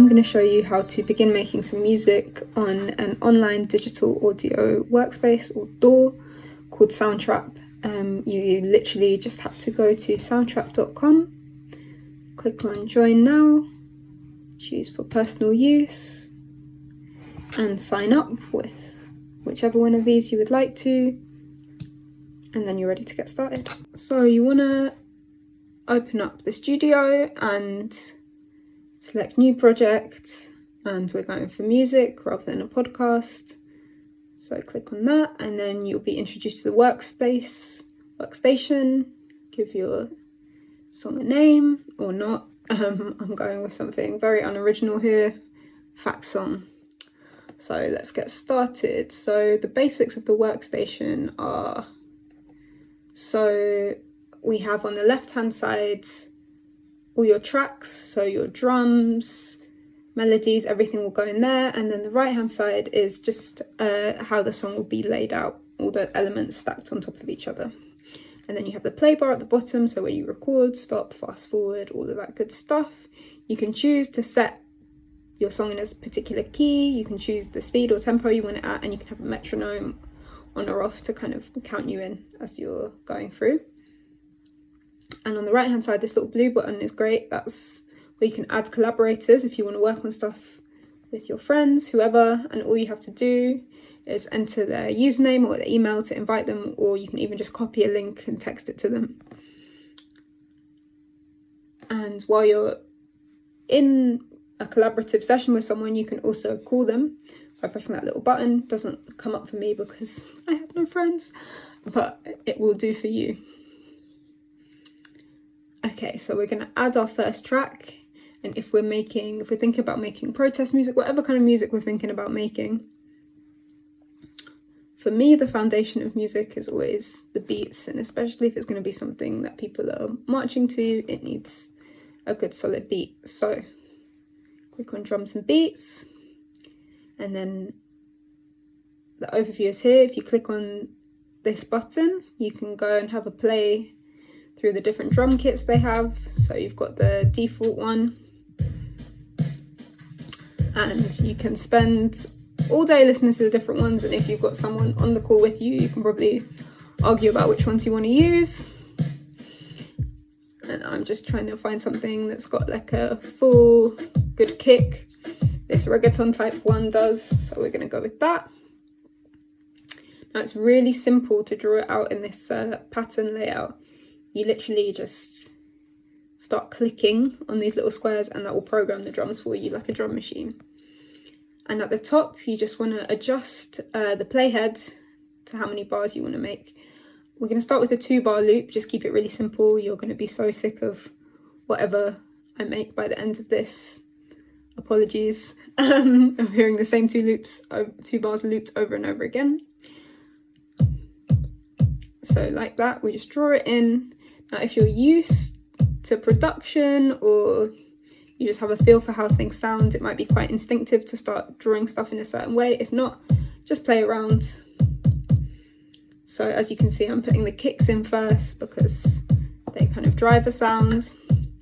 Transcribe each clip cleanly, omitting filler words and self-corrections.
going to show you how to begin making some music on an online digital audio workspace or DAW called Soundtrap. You literally just have to go to soundtrap.com, click on join now, choose for personal use, and sign up with whichever one of these you would like to, and then you're ready to get started. So you want to open up the studio and select new project, and we're going for music rather than a podcast. So click on that, and then you'll be introduced to the workstation. Give your song a name or not. I'm going with something very unoriginal here, FACT song. So let's get started. So the basics of the workstation are, so we have on the left hand side all your tracks, so your drums, melodies, everything will go in there, and then the right hand side is just how the song will be laid out, all the elements stacked on top of each other. And then you have the play bar at the bottom, so where you record, stop, fast forward, all of that good stuff. You can choose to set your song in a particular key, you can choose the speed or tempo you want it at, and you can have a metronome on or off to kind of count you in as you're going through. And on the right hand side, this little blue button is great. That's where you can add collaborators if you want to work on stuff with your friends, whoever, and all you have to do is enter their username or their email to invite them, or you can even just copy a link and text it to them. And while you're in a collaborative session with someone, you can also call them by pressing that little button. It doesn't come up for me because I have no friends, but it will do for you. Okay, so we're going to add our first track, and if we're thinking about making protest music, whatever kind of music we're thinking about making, for me the foundation of music is always the beats, and especially if it's going to be something that people are marching to, it needs a good solid beat. So click on drums and beats, and then the overview is here. If you click on this button, you can go and have a play through the different drum kits they have. So you've got the default one, and you can spend all day listening to the different ones, and if you've got someone on the call with you, you can probably argue about which ones you want to use. And I'm just trying to find something that's got like a full good kick. This reggaeton type one does, so we're going to go with that. Now it's really simple to draw it out in this pattern layout. You literally just start clicking on these little squares, and that will program the drums for you like a drum machine. And at the top, you just want to adjust the playhead to how many bars you want to make. We're going to start with a 2-bar loop, just keep it really simple. You're going to be so sick of whatever I make by the end of this. Apologies of hearing the same 2 bars looped over and over again. So like that, we just draw it in. Now if you're used to production, or you just have a feel for how things sound, it might be quite instinctive to start drawing stuff in a certain way. If not, just play around. So as you can see, I'm putting the kicks in first because they kind of drive a sound,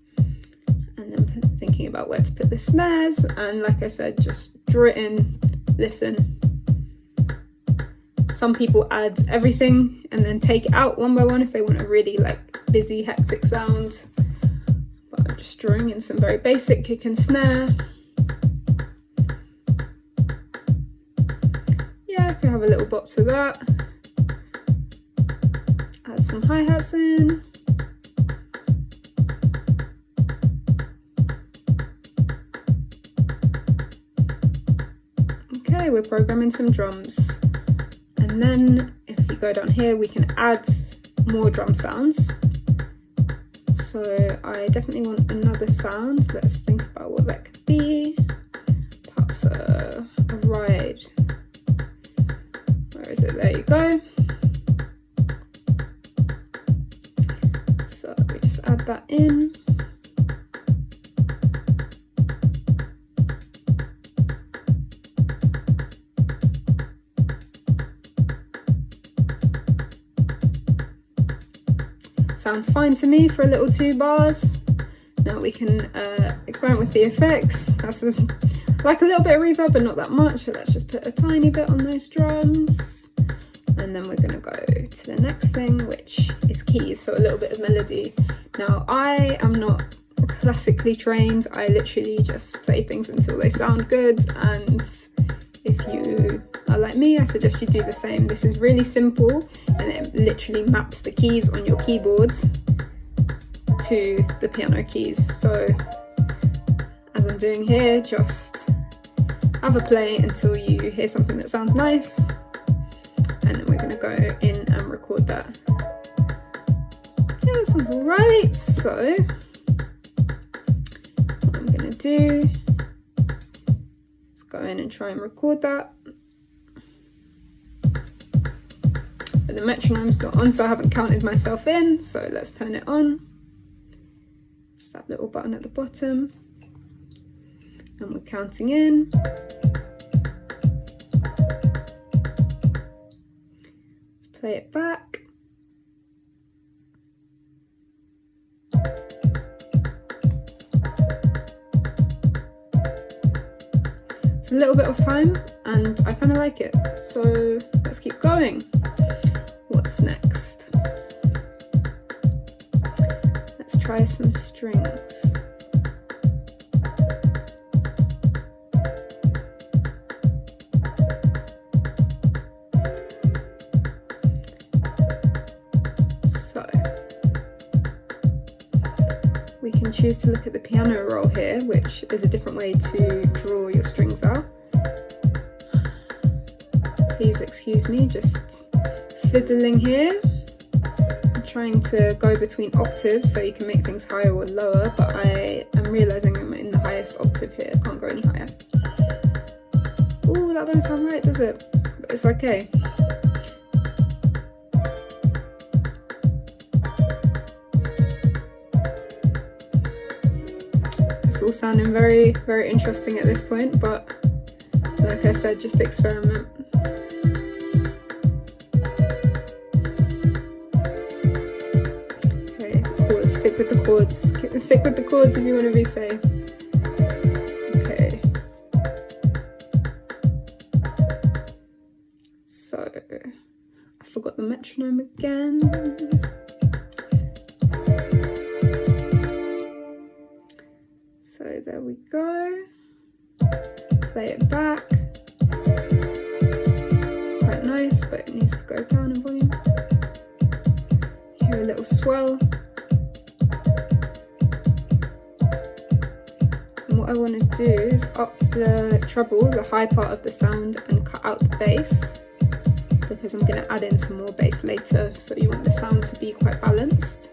and then thinking about where to put the snares, and like I said, just draw it in, listen. Some people add everything and then take it out one by one if they want a really like busy, hectic sound. But I'm just drawing in some very basic kick and snare. Yeah, I can have a little bop to that. Add some hi-hats in. Okay, we're programming some drums. And then if you go down here, we can add more drum sounds. So I definitely want another sound. Let's think about what that could be. Perhaps a ride. Where is it? There you go. So we just add that in. Sounds fine to me for a little 2 bars. Now we can experiment with the effects. That's like a little bit of reverb, but not that much. So let's just put a tiny bit on those drums. And then we're gonna go to the next thing, which is keys, so a little bit of melody. Now, I am not classically trained. I literally just play things until they sound good, and if you are like me, I suggest you do the same. This is really simple, and it literally maps the keys on your keyboard to the piano keys. So, as I'm doing here, just have a play until you hear something that sounds nice, and then we're going to go in and record that. Yeah, that sounds alright. So what I'm going to do is go in and try and record that. But the metronome's not on, so I haven't counted myself in, so let's turn it on. Just that little button at the bottom, and we're counting in. Play it back. It's a little bit of time, and I kind of like it. So let's keep going. What's next? Let's try some strings. We can choose to look at the piano roll here, which is a different way to draw your strings out. Please excuse me, just fiddling here. I'm trying to go between octaves so you can make things higher or lower, but I am realising I'm in the highest octave here, I can't go any higher. Ooh, that don't sound right, does it? But it's okay. All sounding very, very interesting at this point, but like I said, just experiment. Okay, chords, stick with the chords. Stick with the chords if you want to be safe. Okay. So, I forgot the metronome again. So there we go. Play it back. It's quite nice, but it needs to go down in volume. Hear a little swell. And what I want to do is up the treble, the high part of the sound, and cut out the bass, because I'm going to add in some more bass later, so you want the sound to be quite balanced.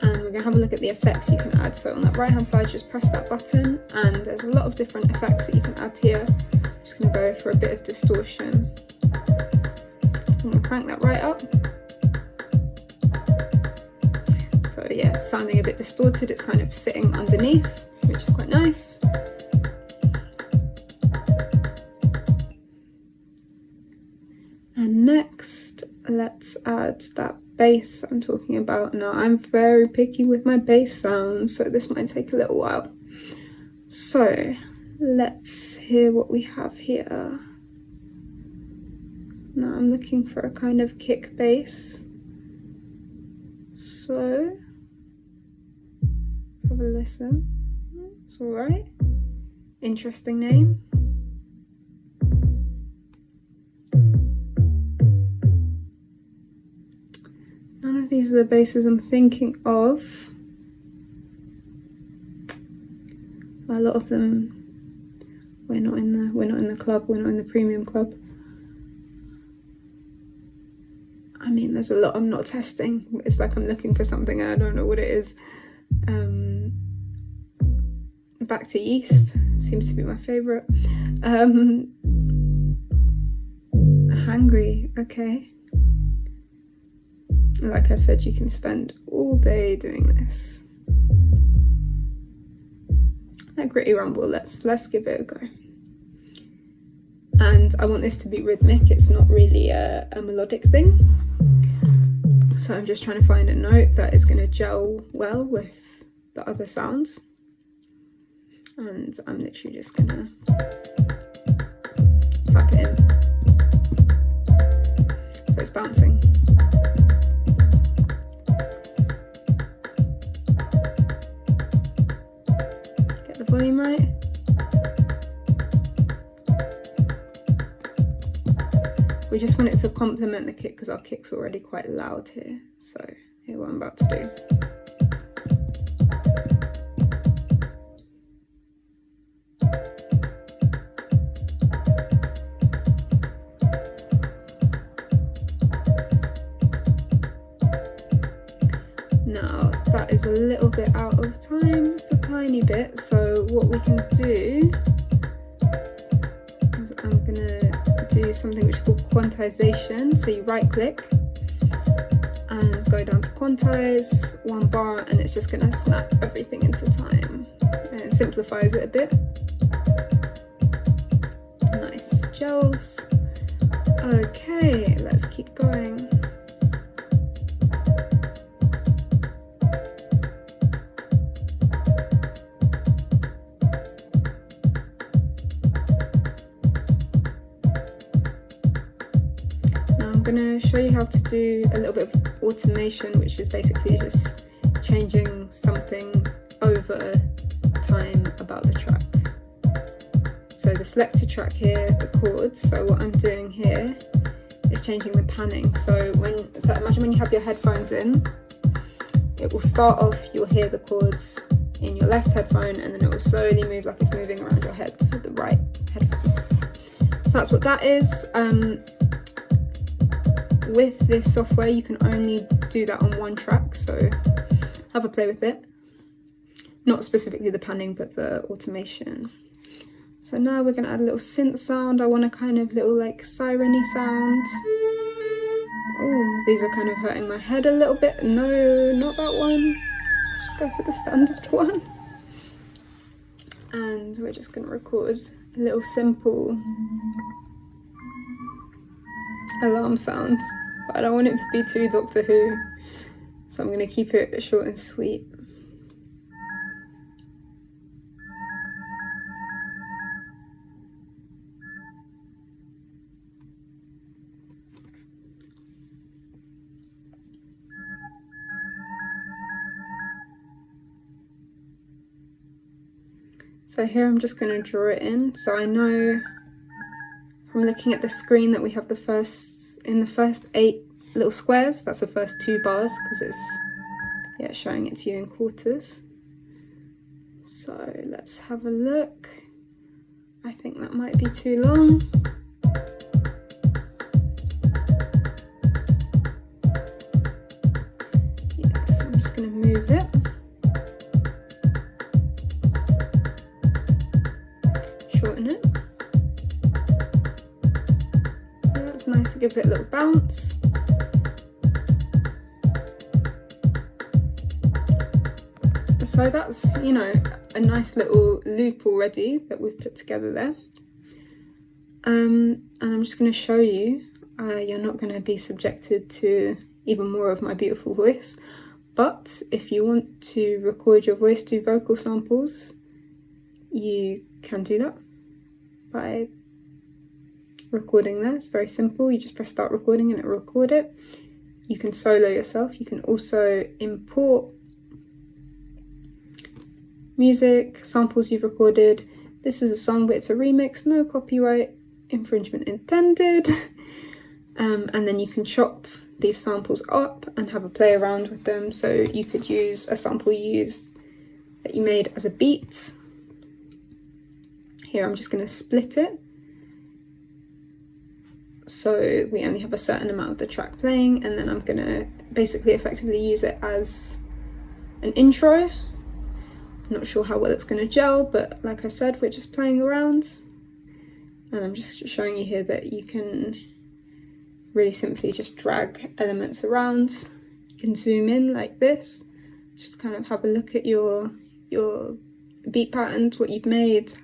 And we're going to have a look at the effects you can add. So on that right hand side, just press that button, and there's a lot of different effects that you can add here. I'm just going to go for a bit of distortion. I'm going to crank that right up. So yeah, sounding a bit distorted, it's kind of sitting underneath, which is quite nice. And next, let's add that bass I'm talking about. Now, I'm very picky with my bass sounds, so this might take a little while. So let's hear what we have here. Now I'm looking for a kind of kick bass. So have a listen. It's alright. Interesting name. None of these are the basses I'm thinking of. A lot of them, we're not in the club, we're not in the premium club. I mean, there's a lot I'm not testing. It's like I'm looking for something and I don't know what it is. Back to Yeast seems to be my favourite. Hungry, okay. Like I said, you can spend all day doing this. A gritty rumble, let's give it a go. And I want this to be rhythmic, it's not really a melodic thing. So I'm just trying to find a note that is going to gel well with the other sounds. And I'm literally just gonna tap it in. So it's bouncing. Get the volume right. We just want it to complement the kick because our kick's already quite loud here. So here what I'm about to do. Now that is a little bit out of time, just a tiny bit. So what we can do is I'm gonna do something which is called quantization. So you right click and go down to quantize, 1 bar, and it's just gonna snap everything into time. And it simplifies it a bit. Nice gels. Okay, let's keep going. I'm going to show you how to do a little bit of automation, which is basically just changing something over time about the track. So the selector track here, the chords, so what I'm doing here is changing the panning. So imagine when you have your headphones in, it will start off, you'll hear the chords in your left headphone, and then it will slowly move like it's moving around your head, so the right headphone. So that's what that is. With this software you can only do that on 1 track, so have a play with it. Not specifically the panning, but the automation. So now we're going to add a little synth sound. I want a kind of little like siren-y sound. Oh, these are kind of hurting my head a little bit. No, not that one. Let's just go for the standard one. And we're just going to record a little simple alarm sound, but I don't want it to be too Doctor Who, so I'm going to keep it short and sweet. So here I'm just going to draw it in, so I know from looking at the screen that we have the first 8 little squares, that's the first 2 bars, because it's showing it to you in quarters. So let's have a look. I think that might be too long. Yes, I'm just going to move it. Shorten it. Nice, it gives it a little bounce. So that's, you know, a nice little loop already that we've put together there. And I'm just going to show you, you're not going to be subjected to even more of my beautiful voice, but if you want to record your voice to vocal samples, you can do that by recording there. It's very simple. You just press start recording and it will record it. You can solo yourself. You can also import music, samples you've recorded. This is a song, but it's a remix, no copyright infringement intended. And then you can chop these samples up and have a play around with them. So you could use a sample that you made as a beat. Here I'm just going to split it, so we only have a certain amount of the track playing, and then I'm going to basically effectively use it as an intro. I'm not sure how well it's going to gel, but like I said, we're just playing around, and I'm just showing you here that you can really simply just drag elements around. You can zoom in like this, just kind of have a look at your beat patterns, what you've made,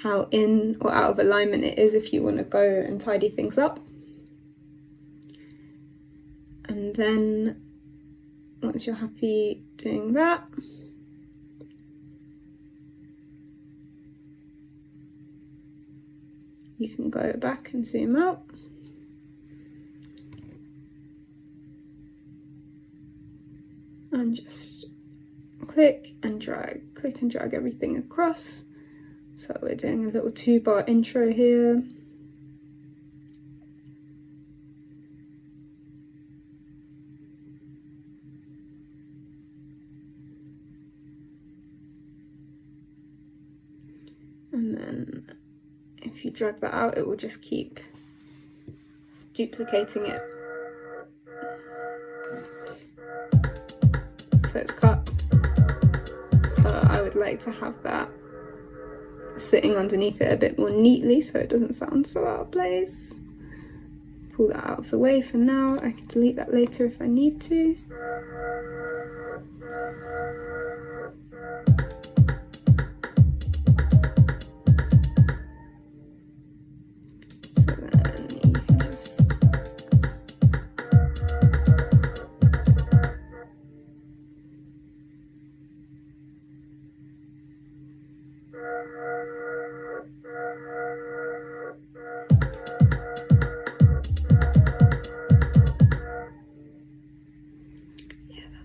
how in or out of alignment it is if you want to go and tidy things up. And then once you're happy doing that, You can go back and zoom out. And just click and drag everything across. So we're doing a little 2-bar intro here. And then if you drag that out, it will just keep duplicating it. So it's cut. So I would like to have that sitting underneath it a bit more neatly so it doesn't sound so out of place. Pull that out of the way for now. I can delete that later if I need to.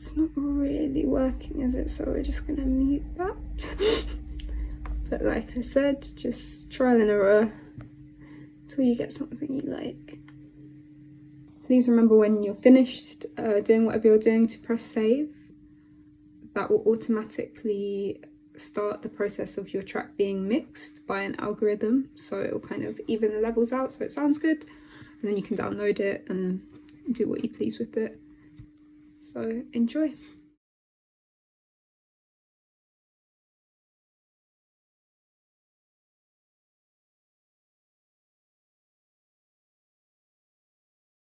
It's not really working, is it? So we're just gonna mute that. But like I said, just trial and error until you get something you like. Please remember when you're finished doing whatever you're doing to press save. That will automatically start the process of your track being mixed by an algorithm, so it will kind of even the levels out so it sounds good, and then you can download it and do what you please with it. So enjoy.